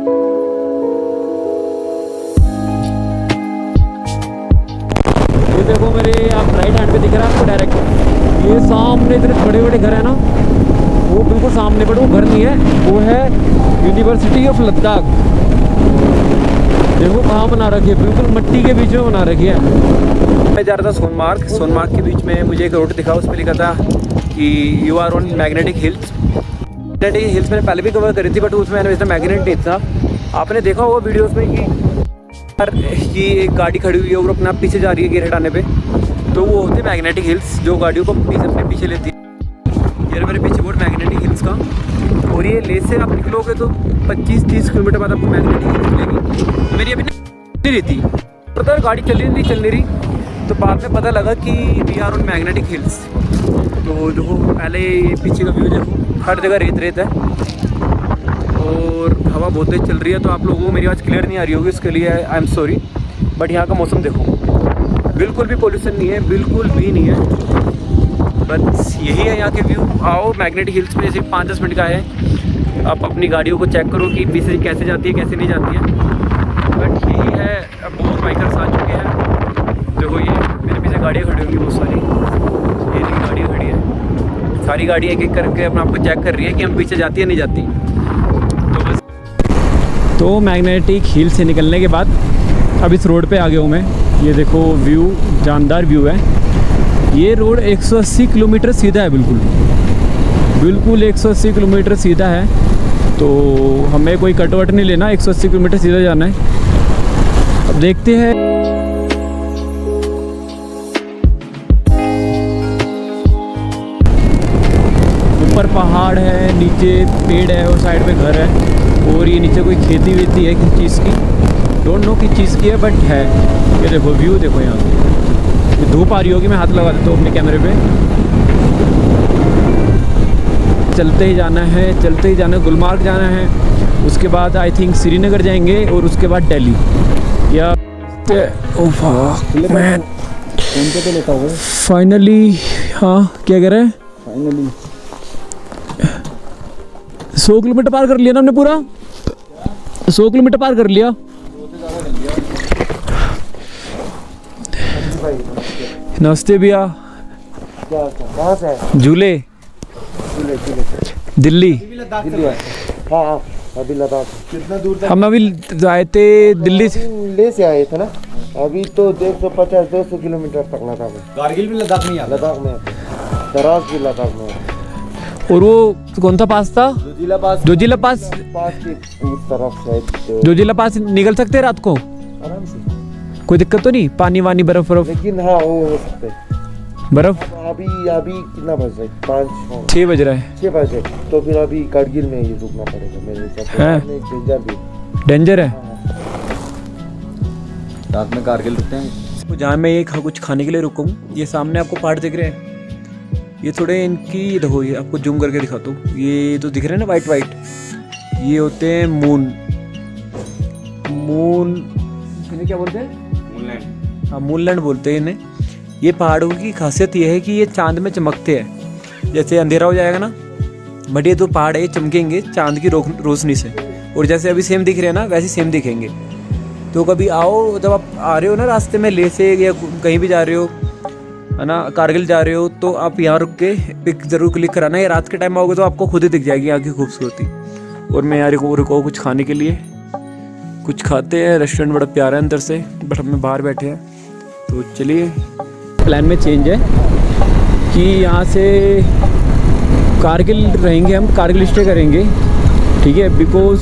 ये देखो मेरे, आप राइट हैंड पे दिख रहा है आपको डायरेक्ट, ये सामने इतने बड़े बड़े घर है ना, वो बिल्कुल सामने, बट वो घर नहीं है, वो है यूनिवर्सिटी ऑफ लद्दाख। देखो कहाँ बना रखी है, बिल्कुल मिट्टी के बीच में बना रखी है। मैं जा रहा था सोनमार्ग, सोनमार्ग के बीच में मुझे एक रोड दिखा, उस पर लिखा था कि you are on magnetic hills. Magnetic hills मैंने पहले भी कवर करी थी, बट उसमें मैंने वैसे मैग्नेटिक था। आपने देखा होगा वीडियोस में कि ये एक गाड़ी खड़ी हुई है और अपना पीछे जा रही है गियर हटाने पे, तो वो होते हैं मैग्नेटिक हिल्स, जो गाड़ियों को पीछे अपने पीछे लेती है। ये मेरे पीछे बोर्ड मैग्नेटिक हिल्स का, और ये ले से आप निकलोगे तो 25-30 किलोमीटर बाद आपको मैग्नेटिक हिल्स मिलेगी। मेरी अभी नहीं रहती, पता गाड़ी चल नहीं रही, तो बाद में पता लगा कि we are on magnetic hills. तो देखो पहले पीछे का व्यू देखो, हर जगह रेत है और हवा बहुत तेज चल रही है, तो आप लोगों को मेरी आवाज़ क्लियर नहीं आ रही होगी, इसके लिए आई एम सॉरी। बट यहाँ का मौसम देखो, बिल्कुल भी पोल्यूशन नहीं है, बिल्कुल भी नहीं है, बस यही है यहाँ के व्यू। आओ मैग्नेटिक हिल्स पे, सिर्फ 5-10 मिनट का है। आप अपनी गाड़ियों को चेक करो कि पीछे कैसे जाती है कैसे नहीं जाती है, बट यही है। अब बहुत बाइकर्स आ चुके हैं, देखो ये मेरे पीछे गाड़ियाँ खड़ी होंगी बहुत सारी, ये गाड़ियाँ खड़ी है, सारी गाड़ियाँ एक एक करके अपने आपको चेक कर रही है कि हम पीछे जाती है नहीं जाती। तो बस, तो मैग्नेटिक हिल से निकलने के बाद अब इस रोड पे आ गया हूँ मैं। ये देखो व्यू, जानदार व्यू है। ये रोड 180 किलोमीटर सीधा है, बिल्कुल 180 किलोमीटर सीधा है, तो हमें कोई कटवट नहीं लेना, 180 किलोमीटर सीधा जाना है। अब देखते हैं। ऊपर पहाड़ है, नीचे पेड़ है और साइड पे घर है, और ये नीचे कोई खेती वेती है किस चीज़ की, डोंट नो किस चीज़ की है, बट है। ये देखो व्यू देखो यहाँ से, ये धूप आ रही होगी, मैं हाथ लगा देता हूँ अपने कैमरे पे। चलते ही जाना है, गुलमार्ग जाना है, उसके बाद आई थिंक श्रीनगर जाएंगे और उसके बाद दिल्ली या फाइनली। हाँ क्या कह रहे हैं, फाइनली 100 किलोमीटर पार कर लिया ना हमने, पूरा 100 किलोमीटर पार कर लिया। नमस्ते भैया, कहाँ से है? झूले दिल्ली। हाँ अभी लद्दाख। कितना दूर तक? हम अभी आए थे दिल्ली से, ले से आए थे ना, अभी तो 150-200 किलोमीटर तक लद्दाख में। कारगिल भी लद्दाख में, लद्दाख में दराज भी लद्दाख में। और वो कौन सा पास था, जोजिला पास की उस तरफ से। जोजिला पास निकल सकते हैं रात को आराम से, कोई दिक्कत तो नहीं, पानी वानी बर्फ, लेकिन हाँ वो हो सकते बर्फ। अभी कितना बज रहा है? 6 बज रहा है, 6 बजे, तो फिर अभी कारगिल में ही रुकना पड़ेगा मेरे हिसाब से। डेंजर भी, डेंजर है रात में कारगिल रुकते हैं। तो जहाँ मैं ये कुछ खाने के लिए रुका हूँ, ये सामने आपको पहाड़ दिख रहे हैं, ये थोड़े इनकी देखो, ये आपको जूम करके दिखाता हूँ, ये तो दिख रहे हैं ना वाइट, ये होते हैं मून इन्हें क्या बोलते हैं, मूनलैंड। हाँ मूनलैंड बोलते हैं इन्हें। ये पहाड़ों की खासियत ये है कि ये चांद में चमकते हैं, जैसे अंधेरा हो जाएगा ना, बट ये तो पहाड़ है, ये चमकेंगे चांद की रोशनी से, और जैसे अभी सेम दिख रहे हैं ना, वैसे सेम दिखेंगे। तो कभी आओ, जब आप आ रहे हो ना रास्ते में ले से या कहीं भी जा रहे हो है ना, कारगिल जा रहे हो, तो आप यहाँ रुक के पिक जरूर क्लिक कराना। ये रात के टाइम आओगे तो आपको खुद ही दिख जाएगी यहाँ की खूबसूरती। और मैं यहाँ रुको कुछ खाने के लिए, कुछ खाते हैं। रेस्टोरेंट बड़ा प्यारा है अंदर से, बट हम बाहर बैठे हैं। तो चलिए, प्लान में चेंज है कि यहाँ से कारगिल रहेंगे, हम कारगिल स्टे करेंगे, ठीक है। बिकॉज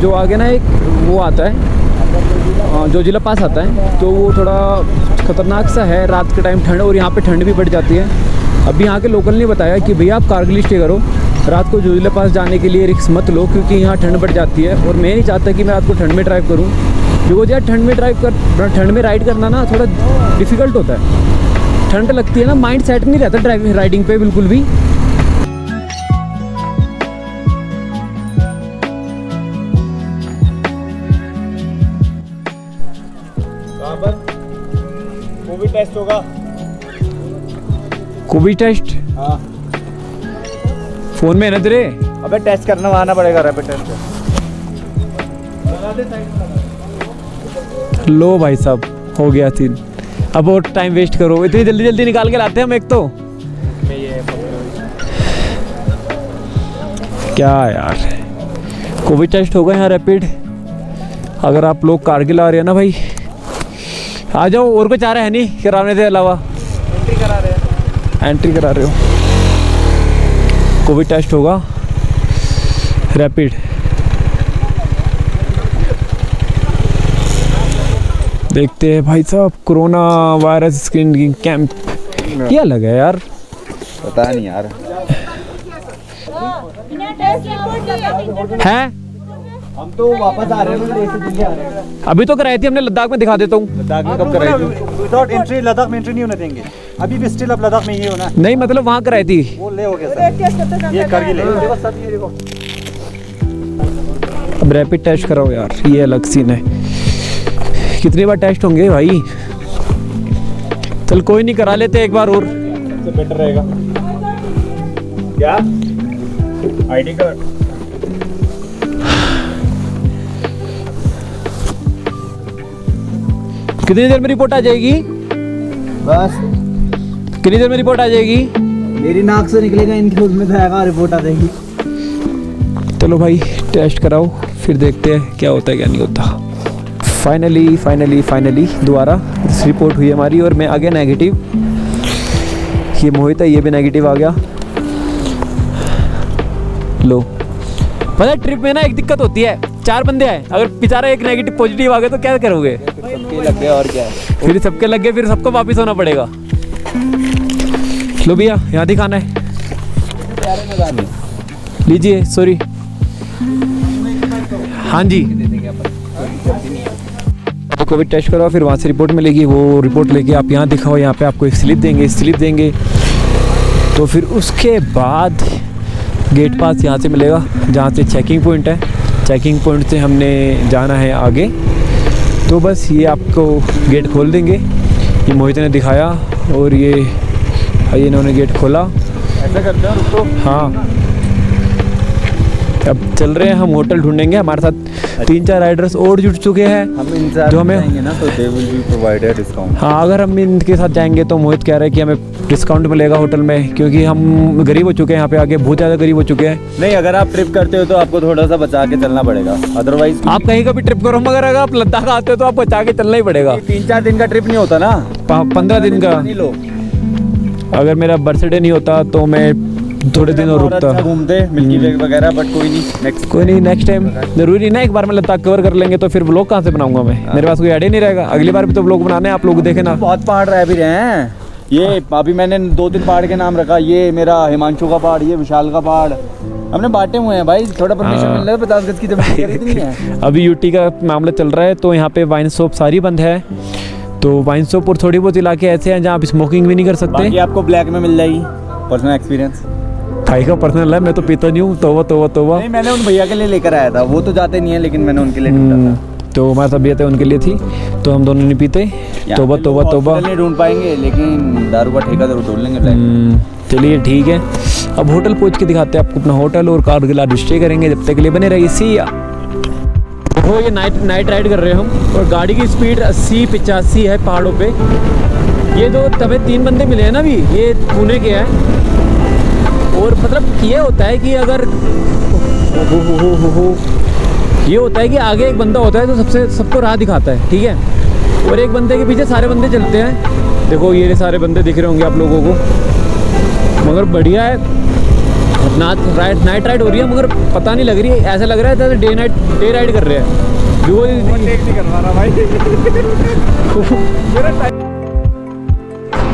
जो आगे ना एक वो आता है, जोजिला पास आता है, तो वो थोड़ा ख़तरनाक सा है रात के टाइम, ठंड, और यहाँ पे ठंड भी बढ़ जाती है। अभी यहाँ के लोकल ने बताया कि भैया आप कारगिल स्टे करो, रात को जोजिला पास जाने के लिए रिस्क मत लो, क्योंकि यहाँ ठंड बढ़ जाती है। और मैं नहीं चाहता कि मैं रात को ठंड में ड्राइव करूँ, बिकॉज यार ठंड में राइड करना ना थोड़ा डिफ़िकल्ट होता है, ठंड लगती है ना, माइंड सेट नहीं रहता राइडिंग पे बिल्कुल भी। कोविड टेस्ट होगा, कोविड टेस्ट? हाँ फ़ोन में है ना तेरे? अबे टेस्ट करना आना पड़ेगा, रैपिड टेस्ट। लो भाई साहब, हो गया सीन। अब और टाइम वेस्ट करो, इतनी जल्दी जल्दी निकाल के लाते हैं हम। एक तो क्या यार, कोविड टेस्ट होगा यहाँ रैपिड। अगर आप लोग कारगिल आ रहे हैं ना भाई, आ जाओ। और कुछ आ रहा है नहीं कराने से अलावा? एंट्री करा रहे हो। कोविड टेस्ट होगा रैपिड। देखते हैं भाई साहब, कोरोना वायरस स्क्रीनिंग कैंप। क्या लगा यार, पता नहीं यार। है हम तो वापस आ रहे हैं, देश से दिल्ली आ रहे हैं। अभी तो कराई थी हमने, लद्दाख में दिखा देता हूँ। लद्दाख में कब कराई थी? विदाउट एंट्री लद्दाख में एंट्री नहीं होने देंगे। अभी भी स्टिल अब लद्दाख में ही होना। नहीं मतलब वहाँ कराई थी। वो ले हो गया सर, ये करगिल है। अब रैपिड टेस्ट कराओ यार, ये अलग सीन है। कितनी बार टेस्ट होंगे भाई? चल कोई नहीं, करा लेते एक बार और। सबसे बेटर रहेगा क्या आईडी कार्ड। कितनी देर में रिपोर्ट आ जाएगी? बस कितनी देर में रिपोर्ट आ जाएगी? मेरी नाक से निकलेगा, इनकी उसमें से आएगा, रिपोर्ट आ जाएगी। चलो भाई टेस्ट कराओ, फिर देखते हैं क्या होता है क्या नहीं होता। फाइनली दोबारा रिपोर्ट हुई हमारी और मैं आ गया नेगेटिव। ये मोहित है, ये भी नेगेटिव आ गया। लो, पता है ट्रिप में ना एक दिक्कत होती है, 4 बंदे आए, अगर बेचारा एक नेगेटिव पॉजिटिव आ गया तो क्या करोगे? सबके लग गया और क्या है। फिर सबके लग गए, फिर सबको वापस होना पड़ेगा। लो भैया, यहाँ दिखाना है, लीजिए। सॉरी, हाँ जी। कोविड टेस्ट कराओ, फिर वहाँ से रिपोर्ट मिलेगी। वो रिपोर्ट लेके आप यहाँ दिखाओ, यहाँ पे आपको एक स्लिप देंगे। तो फिर उसके बाद गेट पास यहाँ से मिलेगा, जहाँ से चेकिंग पॉइंट है। चेकिंग पॉइंट से हमने जाना है आगे। तो बस ये आपको गेट खोल देंगे। ये मोहित ने दिखाया और ये इन्होंने गेट खोला। ऐसा करते हैं, रुको। हाँ, अब चल रहे हैं हम, होटल ढूंढेंगे। हमारे साथ 3-4 राइडर्स और जुट चुके हैं हम इनसे जो हमें जाएंगे ना, तो they will be provided discount. हाँ, अगर हम इनके साथ जाएंगे तो मोहित कह रहा है कि हमें डिस्काउंट मिलेगा होटल में, क्योंकि हम गरीब हो चुके हैं यहाँ पे आके, बहुत ज़्यादा गरीब हो चुके हैं। नहीं, अगर आप ट्रिप करते हो तो आपको थोड़ा सा बचा के चलना पड़ेगा, अदरवाइज आप कहीं का भी ट्रिप करो, मगर अगर आप लद्दाख आते हो तो आपको बचा के चलना ही पड़ेगा। 3-4 दिन का ट्रिप नहीं होता ना, 15 दिन का। नहीं लो, अगर मेरा बर्थडे नहीं होता तो मैं थोड़े दिन और रुकता। अच्छा घूमते मिल्की वे वगैरह, बट कोई नहीं, नेक्स्ट टाइम जरूरी नहीं ना एक बार में लद्दाख कवर कर लेंगे तो फिर व्लॉग कहाँ से बनाऊंगा मैं? मेरे पास कोई आइडिया नहीं रहेगा। अगली बार भी तो व्लॉग बनाने हैं, आप लोग देखे ना। बहुत पहाड़ रह भी रहे हैं। ये अभी मैंने 2-3 पहाड़ के नाम रखा, ये मेरा हिमांशु का पहाड़, ये विशाल का पहाड़, हमने बांटे हुए हैं भाई। थोड़ा परमिशन मिल रहा है, 50 गज की जमीन खरीदनी है। अभी यूटी का मामला चल रहा है, तो यहाँ पे वाइन शॉप सारी बंद है। तो वाइन शॉप और थोड़ी बहुत इलाके ऐसे हैं जहाँ आप स्मोकिंग भी नहीं कर सकते। बाकी आपको ब्लैक में मिल जाएगी, पर्सनल एक्सपीरियंस। भाई का पर्सनल है, मैं तो पीता नहीं हूँ। तोबा। नहीं, मैंने उन भैया के लिए लेकर आया था, वो तो जाते नहीं है, लेकिन मैंने उनके लिए ढूंढा था। तो हमारी तबीयत है उनके लिए थी, तो हम दोनों नहीं पीते। तोबा। नहीं ढूंढ पाएंगे, लेकिन दारू का ठेका जरूर ढूंढ लेंगे ब्लैक। चलिए ठीक है, अब होटल पहुँच के दिखाते हैं आपको अपना होटल, और कारगिल आज स्टे करेंगे। जब तक के लिए बने रहिए। सी या वो ये नाइट राइड कर रहे हैं हम, और गाड़ी की स्पीड 80-85 है पहाड़ों पे। ये जो तबे 3 बंदे मिले हैं ना अभी, ये पुणे के हैं। और मतलब ये होता है कि अगर ये होता है कि आगे एक बंदा होता है तो सबको राह दिखाता है, ठीक है, और एक बंदे के पीछे सारे बंदे चलते हैं। देखो ये सारे बंदे दिख रहे होंगे आप लोगों को, मगर बढ़िया है। नाइट राइड हो रही है, मगर पता नहीं लग रही है, ऐसा लग रहा है जैसे डे राइड कर रहे हैं। जो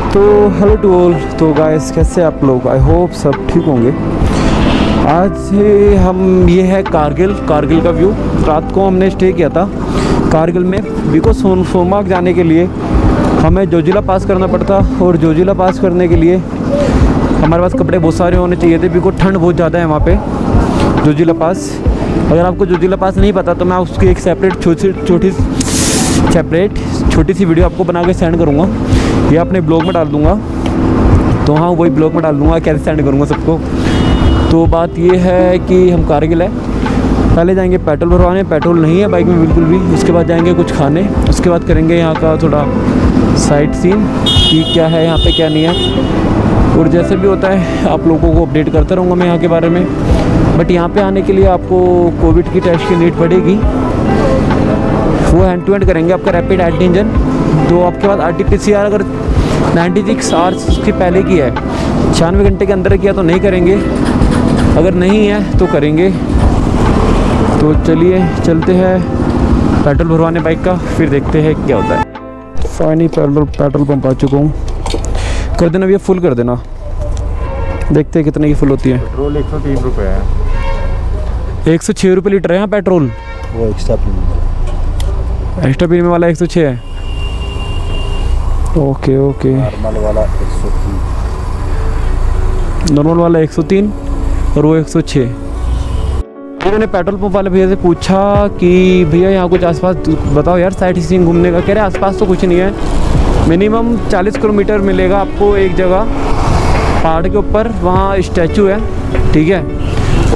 तो हेलो टू ऑल। तो गाइस, कैसे आप लोग? आई होप सब ठीक होंगे। आज हम ये है कारगिल का व्यू। रात को हमने स्टे किया था कारगिल में, बिकॉज सोनमार्ग जाने के लिए हमें जोजिला पास करना पड़ता, और जोजिला पास करने के लिए हमारे पास कपड़े बहुत सारे होने चाहिए थे, बिकॉज ठंड बहुत ज़्यादा है वहाँ पे जोजिला पास। अगर आपको जोजिला पास नहीं पता तो मैं उसकी एक सेपरेट छोटी सी वीडियो आपको बना के सेंड करूँगा, ये अपने ब्लॉग में डाल दूँगा। तो हाँ, वही ब्लॉग में डाल दूँगा, कैसे सेंड करूँगा सबको। तो बात ये है कि हम कारगिल है, पहले जाएंगे पेट्रोल भरवाने, पेट्रोल नहीं है बाइक में बिल्कुल भी। उसके बाद जाएंगे कुछ खाने, उसके बाद करेंगे यहाँ का थोड़ा साइट सीन कि क्या है यहाँ पे क्या नहीं है। और जैसे भी होता है आप लोगों को अपडेट करता रहूँगा मैं यहाँ के बारे में। बट यहाँ पे आने के लिए आपको कोविड की टेस्ट की नीड पड़ेगी, वो हैंड टू हैंड करेंगे आपका रैपिड एंटीजन। तो आपके बाद RT-PCR अगर 96 आवर्स उसके पहले की है, 96 घंटे के अंदर किया तो नहीं करेंगे, अगर नहीं है तो करेंगे। तो चलिए चलते हैं पेट्रोल भरवाने बाइक का, फिर देखते हैं क्या होता है। फाइनली पेट्रोल पंप आ चुका हूँ। कर देना भैया, फुल कर देना, देखते हैं कितने की फुल होती है। पेट्रोल 103 रुपये है। 106 रुपये लीटर है यहाँ पेट्रोल। वो एक्स्ट्रा एक्स्ट्रा प्रीमियम वाला 106 है। ओके ओके, नॉर्मल वाला 103। नॉर्मल वाला 103 और वो 106। फिर मैंने पेट्रोल पंप वाले भैया से पूछा कि भैया यहाँ कुछ आसपास बताओ यार साइट सीइंग घूमने का। कह रहे आसपास तो कुछ नहीं है, मिनिमम 40 किलोमीटर मिलेगा आपको एक जगह पहाड़ के ऊपर, वहाँ स्टैचू है, ठीक है।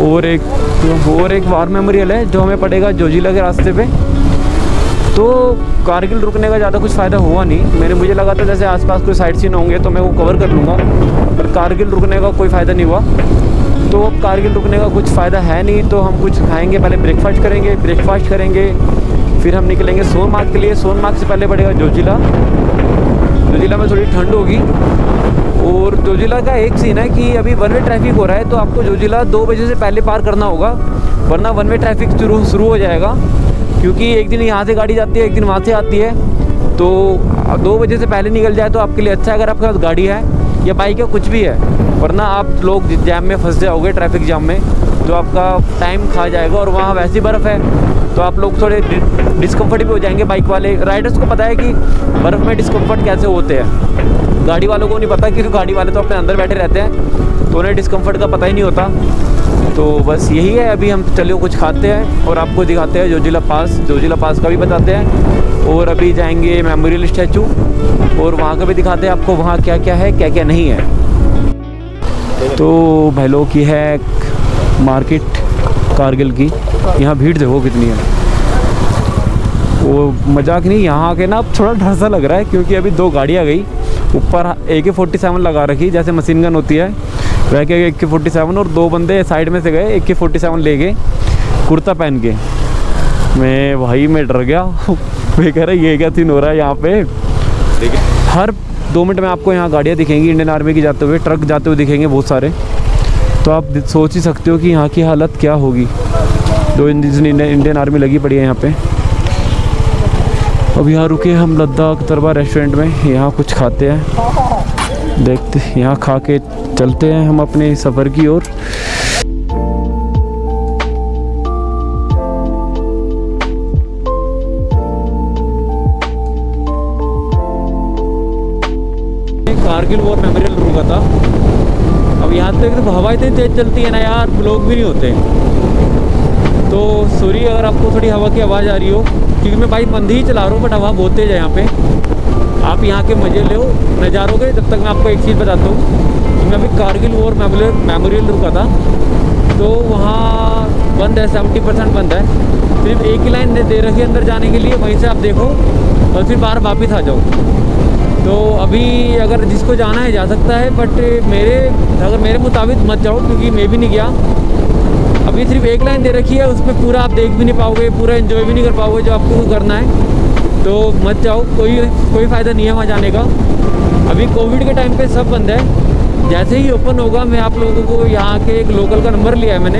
और एक वार मेमोरियल है जो हमें पड़ेगा जोजिला के रास्ते पे। तो कारगिल रुकने का ज़्यादा कुछ फ़ायदा हुआ नहीं। मुझे लगा था जैसे आसपास कोई साइट सीन होंगे तो मैं वो कवर कर लूँगा, पर कारगिल रुकने का कोई फ़ायदा नहीं हुआ। तो अब कारगिल रुकने का कुछ फ़ायदा है नहीं, तो हम कुछ खाएंगे, पहले ब्रेकफास्ट करेंगे, फिर हम निकलेंगे सोनमार्ग के लिए। सोनमार्ग से पहले पड़ेगा जोजिला में थोड़ी ठंड होगी। और जोजिला का एक सीन है कि अभी वन वे ट्रैफिक हो रहा है, तो आपको जोजिला 2 बजे से पहले पार करना होगा, वरना वन वे ट्रैफिक शुरू हो जाएगा। क्योंकि एक दिन यहाँ से गाड़ी जाती है, एक दिन वहाँ से आती है, तो 2 बजे से पहले निकल जाए तो आपके लिए अच्छा है, अगर आपके पास गाड़ी है या बाइक है कुछ भी है। वरना आप लोग जैम में फंस जाओगे, ट्रैफिक जाम में, तो आपका टाइम खा जाएगा। और वहाँ वैसी बर्फ़ है तो आप लोग थोड़े डिस्कम्फर्ट भी हो जाएंगे। बाइक वाले राइडर्स को पता है कि बर्फ़ में डिस्कम्फर्ट कैसे होते हैं, गाड़ी वालों को नहीं पता, क्योंकि गाड़ी वाले तो अपने अंदर बैठे रहते हैं, तो उन्हें डिस्कम्फर्ट का पता ही नहीं होता। तो बस यही है। अभी हम चलिए कुछ खाते हैं और आपको दिखाते हैं जोजिला पास का भी बताते हैं। और अभी जाएंगे मेमोरियल स्टैचू और वहाँ का भी दिखाते हैं आपको, वहाँ क्या क्या है क्या क्या नहीं है। तो भाई लोग की है मार्केट कारगिल की, यहाँ भीड़ देखो कितनी है, वो मजाक नहीं। यहाँ के ना अब थोड़ा डर सा लग रहा है, क्योंकि अभी 2 गाड़ियाँ गई, ऊपर AK-47 लगा रखी जैसे मशीन गन होती है वह के AK-47, और 2 बंदे साइड में से गए AK-47 ले गए कुर्ता पहन के। मैं डर गया मैं कह रहा ये क्या सीन हो रहा है यहाँ पे। हर 2 मिनट में आपको यहाँ गाड़ियाँ दिखेंगी इंडियन आर्मी की जाते हुए, ट्रक जाते हुए दिखेंगे बहुत सारे। तो आप सोच ही सकते हो कि यहाँ की हालत क्या होगी। 2 इंडियन आर्मी लगी पड़ी है यहाँ पे। अब यहाँ रुके हम लद्दाख दरबार रेस्टोरेंट में, यहाँ कुछ खाते हैं, देखते यहाँ खा के चलते हैं हम अपने सफ़र की ओर। कारगिल वॉर मेमोरियल रुका था। अब यहाँ तक तो हवा इतनी तेज़ चलती है ना यार, लोग भी नहीं होते। तो सॉरी अगर आपको थोड़ी हवा की आवाज़ आ रही हो, क्योंकि मैं बाइक बंद ही चला रहा हूँ, बट हवा बहुत तेज़ है यहाँ पे। आप यहाँ के मज़े लो नज़ारों के। जब तक मैं आपको एक चीज़ बताता हूँ कि मैं अभी कारगिल वॉर मेमोरियल रुका था, तो वहाँ बंद है, 70% बंद है। सिर्फ एक ही लाइन दे रखी है अंदर जाने के लिए, वहीं से आप देखो और फिर बाहर वापस आ जाओ। तो अभी अगर जिसको जाना है जा सकता है, बट अगर मेरे मुताबिक मत जाओ, क्योंकि मैं भी नहीं गया। अभी सिर्फ एक लाइन दे रखी है, उसमें पूरा आप देख भी नहीं पाओगे, पूरा एंजॉय भी नहीं कर पाओगे जो आपको करना है। तो मत जाओ, कोई फ़ायदा नहीं है वहाँ जाने का। अभी कोविड के टाइम पे सब बंद है। जैसे ही ओपन होगा मैं आप लोगों को यहाँ के एक लोकल का नंबर लिया है मैंने,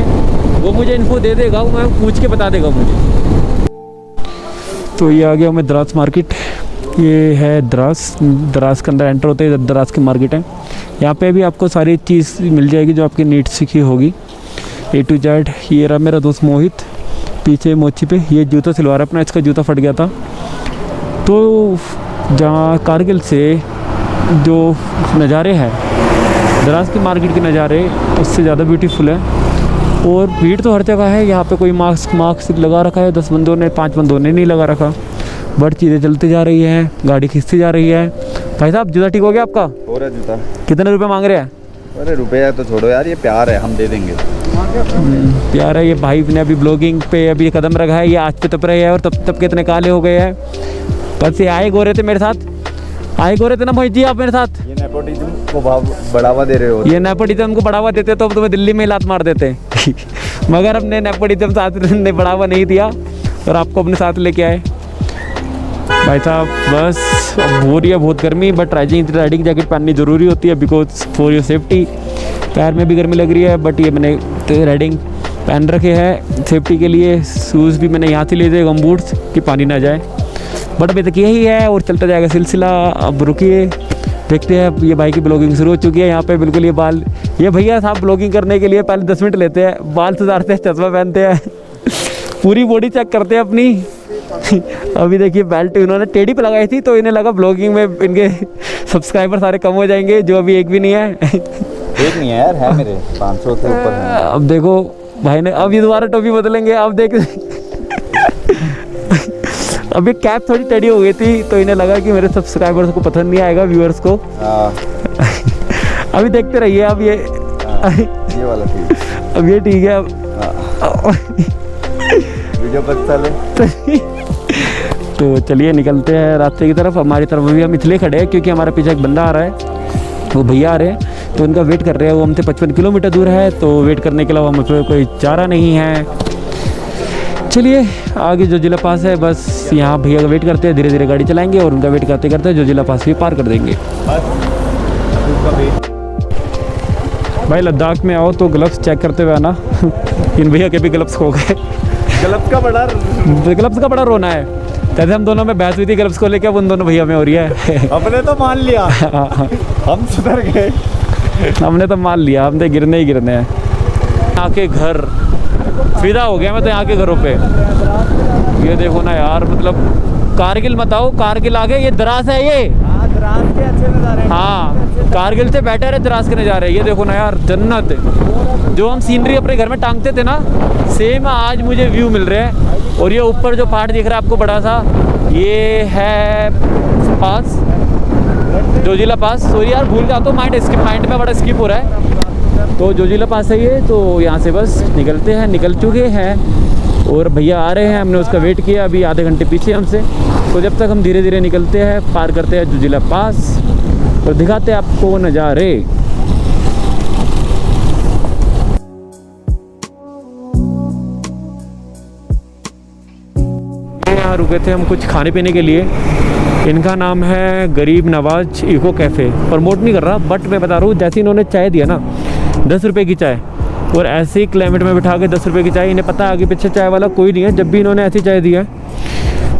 वो मुझे इन्फो दे देगा, मैं पूछ के बता देगा मुझे। तो ये आ गया मैं द्रास मार्केट। ये है द्रास के अंदर एंटर होते हैं, द्रास की मार्केट है। यहाँ पे भी आपको सारी चीज़ मिल जाएगी जो आपकी नीड्स सीखी होगी, A to Z। ये रहा मेरा दोस्त मोहित पीछे मोची पे, ये जूता सिलवा रहा है अपना, इसका जूता फट गया था। तो जहाँ कारगिल से जो नज़ारे हैं, द्रास की मार्केट के नज़ारे उससे ज़्यादा ब्यूटीफुल है। और भीड़ तो हर जगह है। यहाँ पे कोई मास्क लगा रखा है 10 बंदों ने, 5 बंदों ने नहीं लगा रखा, बट चीज़ें चलती जा रही हैं, गाड़ी खींचती जा रही है। भाई साहब जूता ठीक हो गया आपका? हो रहा जूता। कितने रुपए मांग रहे हैं? अरे रुपया तो छोड़ो यार, ये प्यार है, हम दे देंगे। प्यार है। ये भाई ने अभी ब्लॉगिंग पे अभी कदम रखा है, ये आज पे तप रहे हैं और तब के इतने काले हो गए हैं। बस ये आए गोरे थे मेरे साथ, आए गोरे थे ना मोहित जी आप मेरे साथ। ये नेपोटिज्म को बढ़ावा दे रहे हो। ये नेपोटिज्म को बढ़ावा देते तो अब तुम्हें दिल्ली में लात मार देते मगर हमने नेपोटिज्म साथ ने बढ़ावा नहीं दिया और आपको अपने साथ लेके आए। भाई साहब बस अब हो रही है बहुत गर्मी, बट राइडिंग जैकेट पहननी ज़रूरी होती है बिकॉज फॉर योर सेफ्टी। पैर में भी गर्मी लग रही है, बट ये मैंने तो राइडिंग पहन रखे हैं सेफ्टी के लिए। शूज़ भी मैंने यहाँ से लिए थे, गम बूट्स, कि पानी ना जाए। बट अभी तक यही है और चलता जाएगा सिलसिला। अब रुकिए देखते हैं। ये भाई की ब्लॉगिंग शुरू हो चुकी है यहाँ पे। बिल्कुल ये बाल, ये भैया साहब ब्लॉगिंग करने के लिए पहले 10 मिनट लेते हैं, बाल सुधारते हैं, चश्मा पहनते हैं पूरी बॉडी चेक करते हैं अपनी अभी देखिए बेल्ट इन्होंने टेढ़ी पे लगाई थी तो इन्हें लगा ब्लॉगिंग में इनके सब्सक्राइबर सारे कम हो जाएंगे, जो अभी एक भी नहीं है एक नहीं है यार, है मेरे 500 से ऊपर है। अब देखो भाई ने, अब ये दोबारा टोपी बदलेंगे। अब देख अब ये कैप थोड़ी टेढ़ी हो गई थी तो इन्हें लगा कि मेरे सब्सक्राइबर्स को पसंद नहीं आएगा, व्यूअर्स को। अभी देखते रहिए। अब ये वाला ठीक, अब ये ठीक है। वीडियो पर चले तो चलिए निकलते हैं रास्ते की तरफ। हमारी तरफ अभी हम इसलिए खड़े हैं क्योंकि हमारे पीछे एक बंदा आ रहा है, वो भैया आ रहे हैं तो उनका वेट कर रहे हैं। वो हमसे 55 किलोमीटर दूर है तो वेट करने के अलावा हमें कोई चारा नहीं है। चलिए आगे जो जिला पास है, बस यहाँ भैया का वेट करते हैं, धीरे धीरे गाड़ी चलाएंगे और उनका वेट करते करते जो जिला पास भी पार कर देंगे। भाई लद्दाख में आओ तो ग्लव्स चेक करते हुए आना इन भैया के भी ग्लव्स खो गए। ग्लव्स का बड़ा रोना है। जैसे हम दोनों में बहस हुई थी ग्लव्स को लेकर, अब उन दोनों भैया में हो रही है अपने तो मान लिया हम सुधर गए। हमने तो मान लिया, हम तो गिरने ही गिरने हैं। यहाँ के घर फिदा हो गया मैं तो यहाँ के घरों पे। ये देखो ना यार, मतलब कारगिल मत आओ, कारगिल आगे ये द्रास है। ये द्रास के अच्छे नज़ारे। हाँ कारगिल से बेटर है द्रास के नज़ारे। ये देखो ना यार, जन्नत। जो हम सीनरी अपने घर में टांगते थे ना, सेम आज मुझे व्यू मिल रहे हैं। और ये ऊपर जो पहाड़ दिख रहा है आपको बड़ा सा, ये है पास, जोजिला पास। सॉरी यार भूल जाता हूँ, माइंड में बड़ा स्किप हो रहा है। तो जोजिला पास है ये, तो यहाँ से बस निकलते हैं, निकल चुके हैं और भैया आ रहे हैं। हमने उसका वेट किया, अभी आधे घंटे पीछे हमसे। तो जब तक हम धीरे धीरे निकलते हैं, पार करते हैं जोजिला पास और दिखाते हैं आपको नज़ारे। यहाँ रुके थे हम कुछ खाने पीने के लिए। इनका नाम है गरीब नवाज इको कैफ़े। प्रमोट नहीं कर रहा, बट मैं बता रहा हूँ, जैसे इन्होंने चाय दिया ना, 10 रुपये की चाय, और ऐसे ही क्लाइमेट में बिठा के 10 रुपये की चाय। इन्हें पता है आगे पीछे चाय वाला कोई नहीं है, जब भी इन्होंने ऐसी चाय दी है।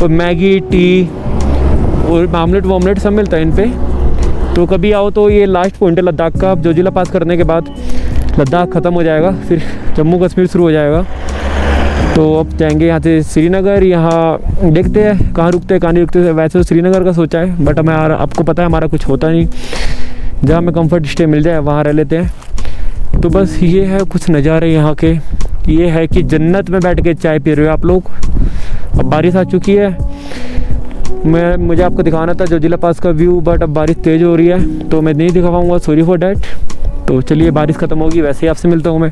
और मैगी, टी और आमलेट वामलेट सब मिलता है इन पे। तो कभी आओ तो ये लास्ट पॉइंट है लद्दाख का। अब जोजिला पास करने के बाद लद्दाख ख़त्म हो जाएगा, फिर जम्मू कश्मीर शुरू हो जाएगा। तो अब जाएंगे यहाँ से श्रीनगर। यहाँ देखते हैं कहाँ रुकते हैं कहाँ नहीं रुकते। वैसे तो श्रीनगर का सोचा है, बट हमें आपको पता है हमारा कुछ होता नहीं। जहाँ हमें कंफर्ट स्टे मिल जाए वहाँ रह लेते हैं। तो बस ये है कुछ नज़ारे यहाँ के। ये है कि जन्नत में बैठ के चाय पी रहे हो आप लोग। अब बारिश आ चुकी है, मुझे आपको दिखाना था जोजिला पास का व्यू, बट अब बारिश तेज़ हो रही है तो मैं नहीं दिखा पाऊँगा, सॉरी फॉर डैट। तो चलिए बारिश ख़त्म होगी वैसे ही आपसे मिलता हूँ मैं।